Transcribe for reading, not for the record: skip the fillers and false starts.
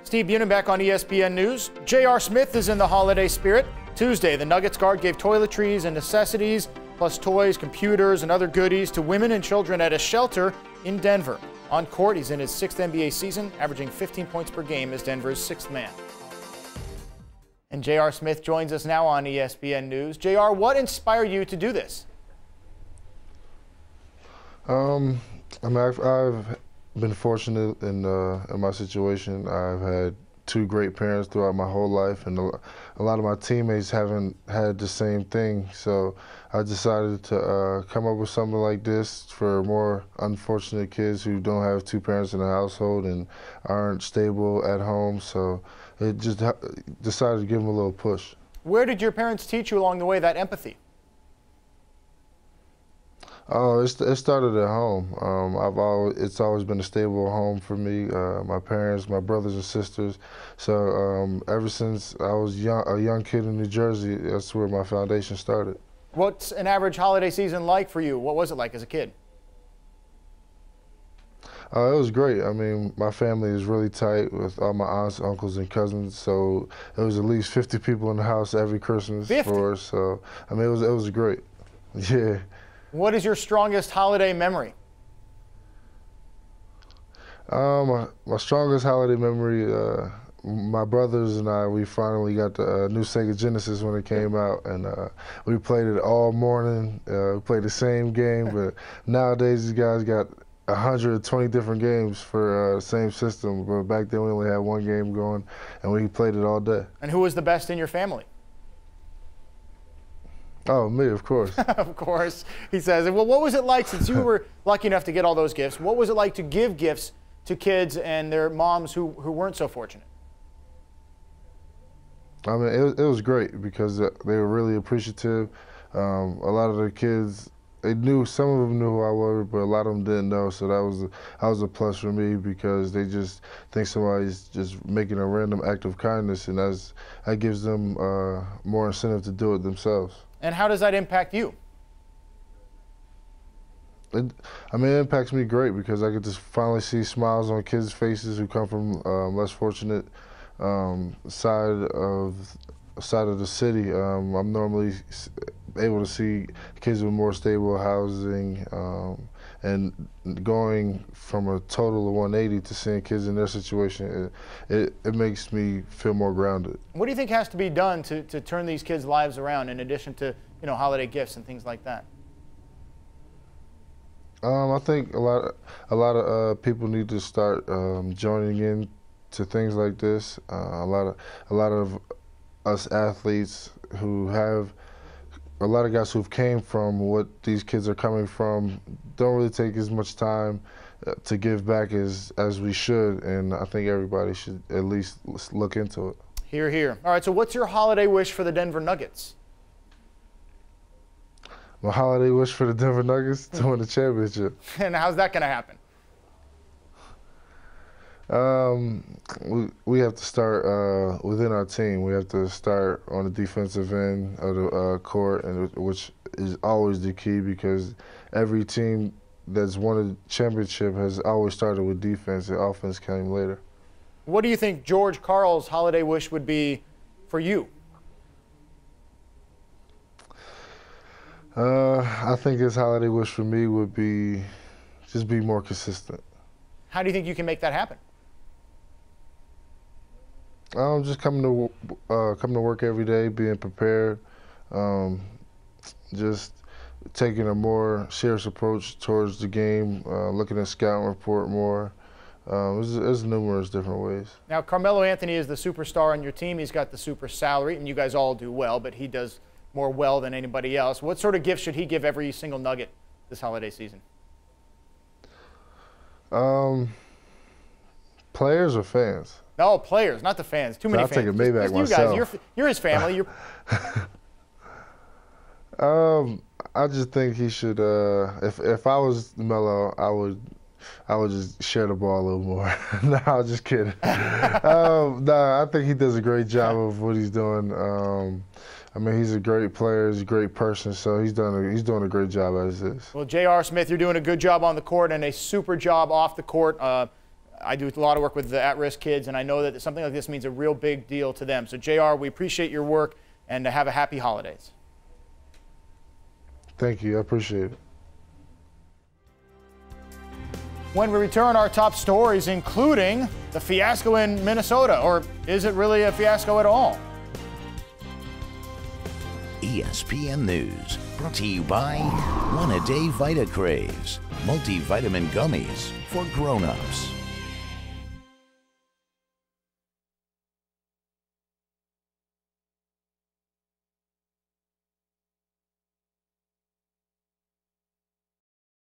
Steve Bunin back on ESPN News. J.R. Smith is in the holiday spirit. Tuesday, the Nuggets guard gave toiletries and necessities, plus toys, computers, and other goodies to women and children at a shelter in Denver. On court, he's in his 6th NBA season, averaging 15 points per game as Denver's 6th man. And J.R. Smith joins us now on ESPN News. J.R., what inspired you to do this? I've been fortunate in my situation. I've had two great parents throughout my whole life, and a lot of my teammates haven't had the same thing. So I decided to come up with something like this for more unfortunate kids who don't have two parents in the household and aren't stable at home. So it just decided to give them a little push. Where did your parents teach you along the way that empathy? Oh, it started at home. It's always been a stable home for me. My parents, my brothers and sisters. So ever since I was a young kid in New Jersey, that's where my foundation started. What's an average holiday season like for you? What was it like as a kid? It was great. I mean, my family is really tight with all my aunts, uncles, and cousins. So it was at least 50 people in the house every Christmas 50? for us. So I mean, it was great. Yeah. What is your strongest holiday memory? My strongest holiday memory, my brothers and I, we finally got the new Sega Genesis when it came out, and we played it all morning. We played the same game, but nowadays these guys got 120 different games for the same system. But back then we only had one game going, and we played it all day. And who was the best in your family? Oh, me, of course. Of course, he says. Well, what was it like, since you were lucky enough to get all those gifts, what was it like to give gifts to kids and their moms who weren't so fortunate? I mean, it was great because they were really appreciative. A lot of the kids, some of them knew who I was, but a lot of them didn't know. So that was a plus for me, because they just think somebody's just making a random act of kindness, and that gives them more incentive to do it themselves. And how does that impact you? It impacts me great, because I get to finally see smiles on kids' faces who come from less fortunate side of the city. I'm normally able to see kids with more stable housing, and going from a total of 180 to seeing kids in their situation, it makes me feel more grounded. What do you think has to be done to turn these kids' lives around, in addition to holiday gifts and things like that? I think a lot of people need to start joining in to things like this. A lot of us athletes who have a lot of guys who've came from what these kids are coming from don't really take as much time to give back as we should, and I think everybody should at least look into it. Hear, hear. All right, so what's your holiday wish for the Denver Nuggets? My holiday wish for the Denver Nuggets to win the championship. And how's that going to happen? We have to start within our team. We have to start on the defensive end of the court, and which is always the key, because every team that's won a championship has always started with defense, and offense came later. What do you think George Karl's holiday wish would be for you? I think his holiday wish for me would be just be more consistent. How do you think you can make that happen? Just coming to work every day, being prepared, just taking a more serious approach towards the game, looking at scouting report more. There's numerous different ways. Now, Carmelo Anthony is the superstar on your team. He's got the super salary, and you guys all do well, but he does more well than anybody else. What sort of gift should he give every single Nugget this holiday season? Players or fans? No, players, not the fans. Too many fans. I'll take a Maybach myself. You guys, you're his family. I just think he should. If I was Melo, I would just share the ball a little more. No, I'm just kidding. No, I think he does a great job of what he's doing. I mean, he's a great player. He's a great person. So he's doing a great job as is. Well, J.R. Smith, you're doing a good job on the court and a super job off the court. I do a lot of work with the at-risk kids, and I know that something like this means a real big deal to them. So, JR, we appreciate your work, and have a happy holidays. Thank you. I appreciate it. When we return, our top stories, including the fiasco in Minnesota, or is it really a fiasco at all? ESPN News, brought to you by One-A-Day Vita Craves, multivitamin gummies for grown-ups.